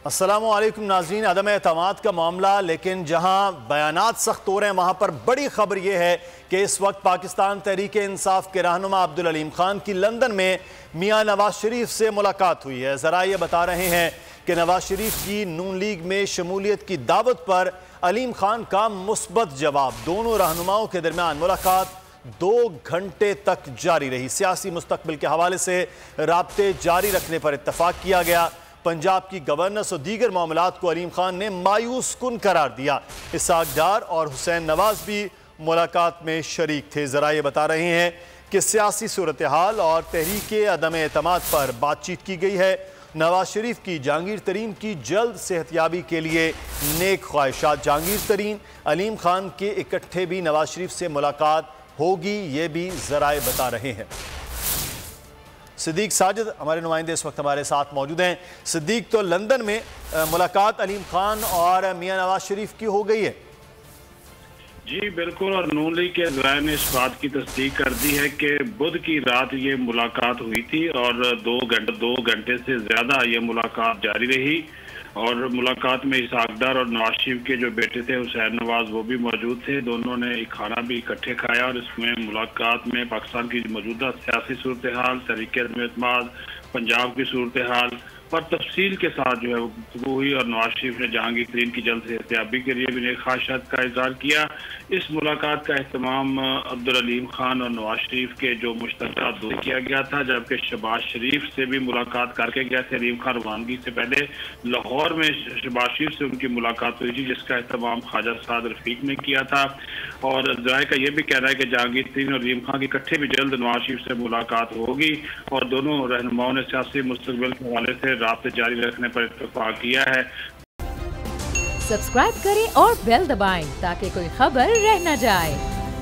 अस्सलामुअलैकुम नाज़रीन। अदम एतमाद का मामला, लेकिन जहां बयानात सख्त हो रहे हैं वहां पर बड़ी खबर यह है कि इस वक्त पाकिस्तान तहरीक इंसाफ के रहनुमा अब्दुल अलीम खान की लंदन में मियां नवाज शरीफ से मुलाकात हुई है। ज़रा ये बता रहे हैं कि नवाज शरीफ की नून लीग में शमूलियत की दावत पर अलीम खान का मुस्बत जवाब। दोनों रहनुमाओं के दरमियान मुलाकात 2 घंटे तक जारी रही। सियासी मुस्तकबिल के हवाले से राब्ते जारी रखने पर इत्तफाक किया गया। पंजाब की गवर्नेंस और दीगर मामलात को अलीम खान ने मायूस कुन करार दिया। इसहाक डार और हुसैन नवाज भी मुलाकात में शरीक थे। ज़रा ये बता रहे हैं कि सियासी सूरत हाल और तहरीक अदम एतमाद पर बातचीत की गई है। नवाज शरीफ की जहांगीर तरीन की जल्द सेहतयाबी के लिए नेक ख्वाहिशात। जहांगीर तरीन अलीम खान के इकट्ठे भी नवाज शरीफ से मुलाकात होगी, ये भी ज़राए बता रहे हैं। सिद्दीक साजिद हमारे नुमाइंदे इस वक्त हमारे साथ मौजूद हैं। सिद्दीक, तो लंदन में मुलाकात अलीम खान और मियां नवाज शरीफ की हो गई है? जी बिल्कुल, और नून लीग के ज़राए ने इस बात की तस्दीक कर दी है कि बुध की रात ये मुलाकात हुई थी और 2 घंटे से ज़्यादा ये मुलाकात जारी रही। और मुलाकात में इसहाक डार और नवाज शरीफ के जो बेटे थे हुसैन नवाज वो भी मौजूद थे। दोनों ने खाना भी इकट्ठे खाया और इसमें मुलाकात में पाकिस्तान की मौजूदा सियासी सूरत हाल, तहरीक अदम एतमाद, पंजाब की सूरत हाल पर तफसील के साथ जो है वो हुई। और नवाज शरीफ ने जहांगीर तरीन की जल्द सेहतयाबी के लिए भी नेक ख्वाहिशात का इजहार किया। इस मुलाकात का एहतमाम अब्दुल अलीम खान और नवाज शरीफ के जो मुश्तरका दोस्त किया गया था, जबकि शहबाज शरीफ से भी मुलाकात करके गए थे। अलीम खान रवानगी से पहले लाहौर में शहबाज शरीफ से उनकी मुलाकात हुई थी, जिसका एहतमाम ख्वाजा साद रफीक ने किया था। और ज़राए का यह भी कहना है कि जहांगीर तरीन और अलीम खान की इकट्ठे भी जल्द नवाज शरीफ से मुलाकात होगी। और दोनों रहनुमाओं ने सियासी मुस्तकबिल के हवाले से राब्ते जारी रखने पर इत्तेफाक किया है। सब्सक्राइब करें और बेल दबाएं ताकि कोई खबर रह न जाए।